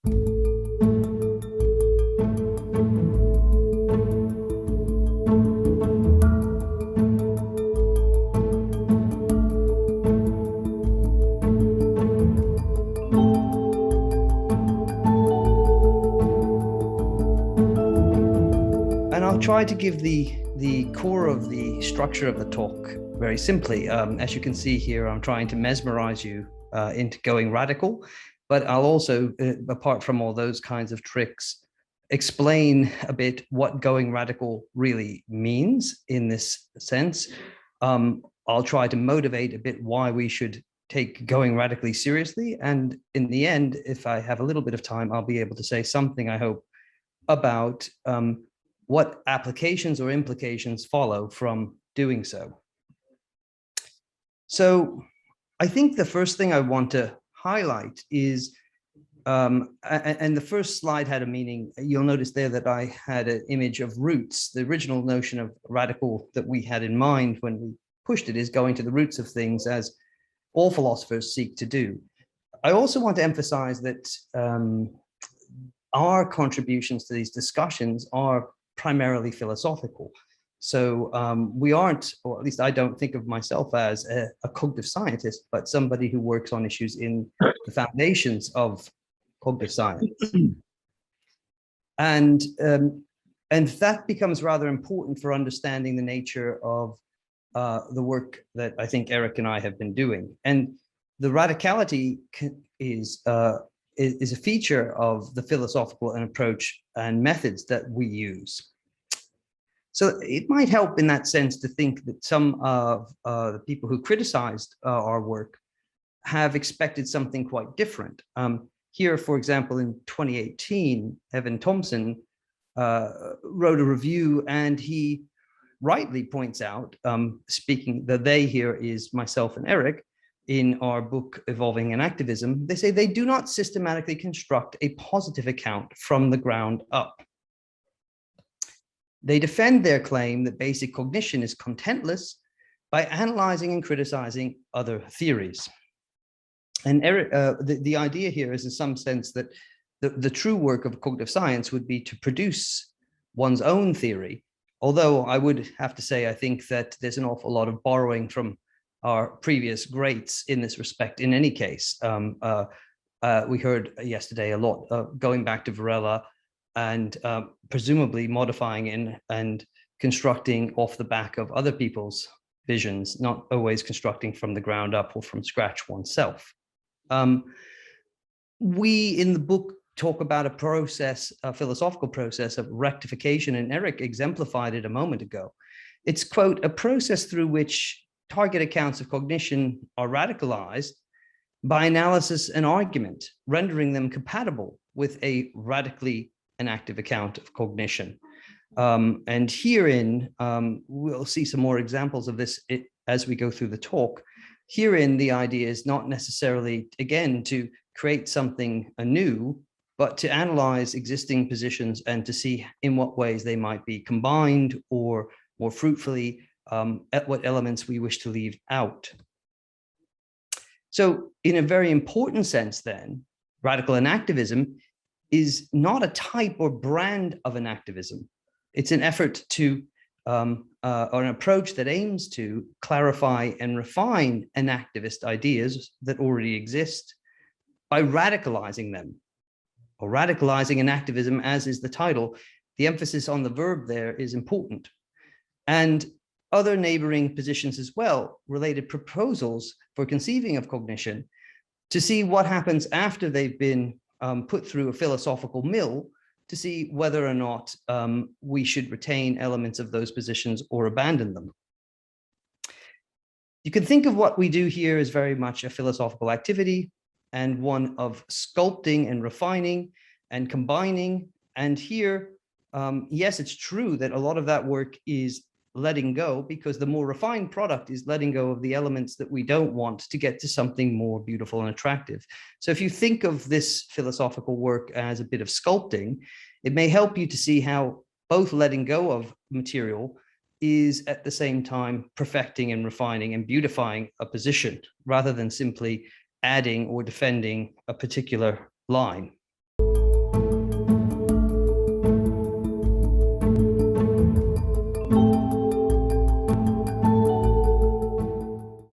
I'll try to give the core of the structure of the talk very simply. As you can see here, I'm trying to mesmerize you into going radical, but I'll also, apart from all those kinds of tricks, explain a bit what going radical really means in this sense. I'll try to motivate a bit why we should take going radically seriously. And in the end, if I have a little bit of time, I'll be able to say something, I hope, about what applications or implications follow from doing so. So I think the first thing I want to highlight is, and the first slide had a meaning. You'll notice there that I had an image of roots. The original notion of radical that we had in mind when we pushed it is going to the roots of things, as all philosophers seek to do. I also want to emphasize that our contributions to these discussions are primarily philosophical. So we aren't, or at least I don't think of myself as a cognitive scientist, but somebody who works on issues in the foundations of cognitive science. And that becomes rather important for understanding the nature of the work that I think Eric and I have been doing. And the radicality is a feature of the philosophical and approach and methods that we use. So it might help in that sense to think that some of the people who criticized our work have expected something quite different. Here, for example, in 2018, Evan Thompson wrote a review, and he rightly points out, speaking, the they here is myself and Eric, in our book, Evolving Enactivism, they say they do not systematically construct a positive account from the ground up. They defend their claim that basic cognition is contentless by analyzing and criticizing other theories. And Eric, the idea here is in some sense that the true work of cognitive science would be to produce one's own theory. Although I would have to say, I think that there's an awful lot of borrowing from our previous greats in this respect. In any case, we heard yesterday a lot going back to Varela and presumably modifying and constructing off the back of other people's visions, not always constructing from the ground up or from scratch oneself. We in the book talk about a process, a philosophical process of rectification, and Eric exemplified it a moment ago. It's, quote, a process through which target accounts of cognition are radicalized by analysis and argument, rendering them compatible with a radically enactive account of cognition. And herein, we'll see some more examples of this as we go through the talk. Herein, the idea is not necessarily, again, to create something anew, but to analyze existing positions and to see in what ways they might be combined or more fruitfully, at what elements we wish to leave out. So in a very important sense then, radical enactivism is not a type or brand of enactivism. It's an effort to, or an approach that aims to clarify and refine enactivist ideas that already exist by radicalizing them, or radicalizing enactivism, as is the title. The emphasis on the verb there is important. And other neighboring positions as well, related proposals for conceiving of cognition, to see what happens after they've been put through a philosophical mill, to see whether or not we should retain elements of those positions or abandon them. You can think of what we do here as very much a philosophical activity and one of sculpting and refining and combining. And here, yes, it's true that a lot of that work is letting go, because the more refined product is letting go of the elements that we don't want to get to something more beautiful and attractive. So if you think of this philosophical work as a bit of sculpting, it may help you to see how both letting go of material is at the same time perfecting and refining and beautifying a position, rather than simply adding or defending a particular line.